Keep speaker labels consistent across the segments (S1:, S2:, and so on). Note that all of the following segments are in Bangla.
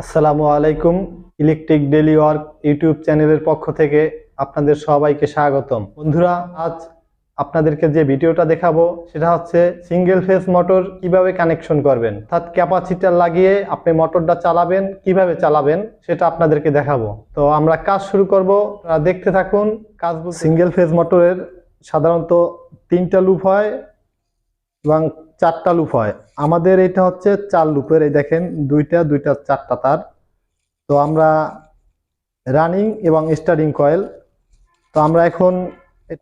S1: আসসালামু আলাইকুম। ইলেকট্রিক ডেইলি ওয়ার্ক ইউটিউব চ্যানেলের পক্ষ থেকে আপনাদের সবাইকে স্বাগতম। বন্ধুরা, আজ আপনাদেরকে যে ভিডিওটা দেখাবো সেটা হচ্ছে সিঙ্গেল ফেজ মোটর কিভাবে কানেকশন করবেন, অর্থাৎ ক্যাপাসিটর লাগিয়ে আপনি মোটরটা চালাবেন, কিভাবে চালাবেন সেটা আপনাদেরকে দেখাবো। তো আমরা কাজ শুরু করব, দেখতে থাকুন। কাজ সিঙ্গেল ফেজ মোটরের সাধারণত 3টা লুপ হয় এবং 4টা লুপ হয়। আমাদের এটা হচ্ছে 4 লুপের। এই দেখেন, দুইটা 4টা তার। তো আমরা রানিং এবং স্টার্টিং কয়েল, তো আমরা এখন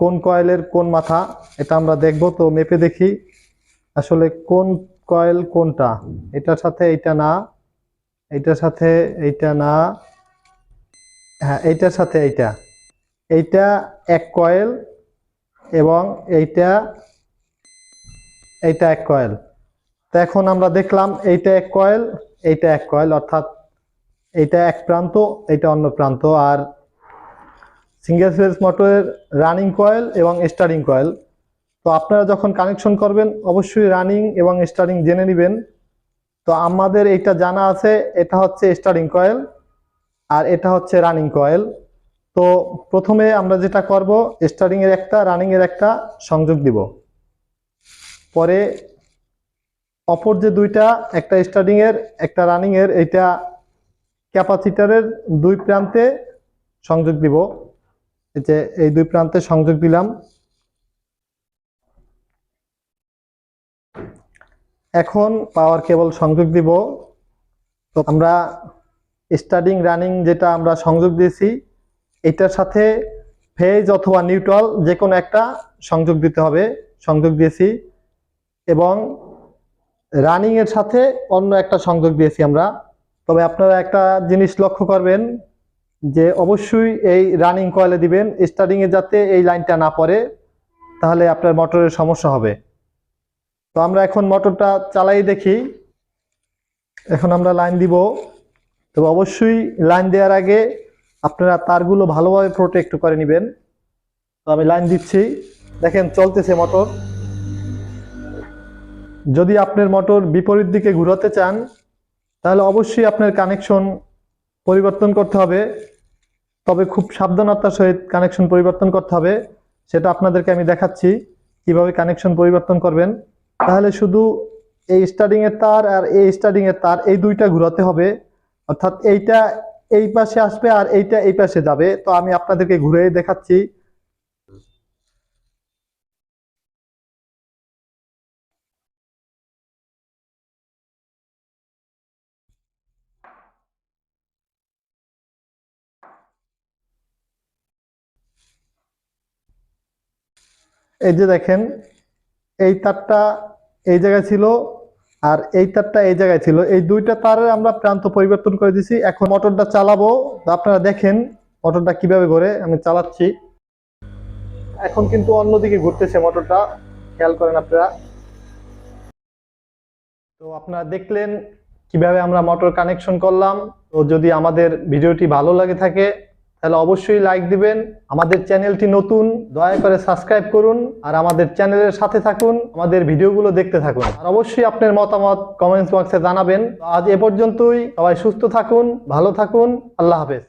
S1: কোন কয়েলের কোন মাথা এটা আমরা দেখব। তো মেপে দেখি আসলে কোন কয়েল কোনটা। এটার সাথে এইটা না, এইটার সাথে এইটা না, হ্যাঁ এইটার সাথে এইটা, এইটা এক কয়েল এবং এইটা এক কয়েল। তো এখন আমরা দেখলাম এইটা এক কয়েল, এইটা এক কয়েল, অর্থাৎ এইটা এক প্রান্ত, এইটা অন্য প্রান্ত। আর সিঙ্গেল ফেজ মোটরের রানিং কয়েল এবং স্টার্টিং কয়েল। তো আপনারা যখন কানেকশন করবেন অবশ্যই রানিং এবং স্টার্টিং জেনে নেবেন। তো আমাদের এইটা জানা আছে, এটা হচ্ছে স্টার্টিং কয়েল আর এটা হচ্ছে রানিং কয়েল। তো প্রথমে আমরা যেটা করব, স্টার্টিং এর একটা, রানিং এর একটা সংযোগ দিব। পরে অপর যে দুইটা, একটা স্টার্টিং এর একটা রানিং এর, এইটা ক্যাপাসিটরের দুই প্রান্তে সংযোগ দিব। এই যে এই দুই প্রান্তে সংযোগ দিলাম। এখন পাওয়ার কেবল সংযোগ দিব। তো আমরা স্টার্টিং রানিং যেটা আমরা সংযোগ দিয়েছি, এটার সাথে ফেজ অথবা নিউট্রাল যে কোনো একটা সংযোগ দিতে হবে, সংযোগ দিয়েছি। এবং রানিং এর সাথে অন্য একটা সংযোগ দিয়েছি আমরা। তবে আপনারা একটা জিনিস লক্ষ্য করবেন যে অবশ্যই এই রানিং কয়েলে দিবেন, স্টার্টিং এ যাতে এই লাইনটা না পড়ে, তাহলে আপনার মোটরের সমস্যা হবে। তো আমরা এখন মোটরটা চালাই দেখি। এখন আমরা লাইন দিব। তবে অবশ্যই লাইন দেওয়ার আগে আপনারা তারগুলো ভালোভাবে প্রোটেক্ট করে নেবেন। তো আমি লাইন দিচ্ছি, দেখেন চলতেছে মোটর। যদি আপনার মোটর বিপরীত দিকে ঘুরাতে চান তাহলে অবশ্যই আপনার কানেকশন পরিবর্তন করতে হবে। তবে খুব সাবধানতার সহিত কানেকশন পরিবর্তন করতে হবে। সেটা আপনাদেরকে আমি দেখাচ্ছি কিভাবে কানেকশন পরিবর্তন করবেন। তাহলে শুধু এই স্টার্টিং এর তার আর এই স্টার্টিং এর তার, এই দুইটা ঘোরাতে হবে, অর্থাৎ এইটা এই পাশে আসবে আর এইটা এই পাশে যাবে। তো আমি আপনাদেরকে ঘুরে দেখাচ্ছি। এই যে দেখেন, এই তারটা এই জায়গায় ছিল আর এই তারটা এই জায়গায় ছিল। এই দুইটা তারের আমরা প্রান্ত পরিবর্তন করে দিছি। এখন মোটরটা চালাবো, আপনারা দেখেন মোটরটা কিভাবে ঘোরে। আমি চালাচ্ছি, এখন কিন্তু অন্যদিকে ঘুরতেছে মোটরটা, খেয়াল করেন আপনারা। তো আপনারা দেখলেন কিভাবে আমরা মোটর কানেকশন করলাম। তো যদি আমাদের ভিডিওটি ভালো লাগে থাকে তাহলে অবশ্যই লাইক দিবেন। আমাদের চ্যানেলটি নতুন, দয়া করে সাবস্ক্রাইব করুন আর আমাদের চ্যানেলের সাথে থাকুন, আমাদের ভিডিওগুলো দেখতে থাকুন। আর অবশ্যই আপনার মতামত কমেন্টস বক্সে জানাবেন। আজ এ পর্যন্তই। সবাই সুস্থ থাকুন, ভালো থাকুন। আল্লাহ হাফেজ।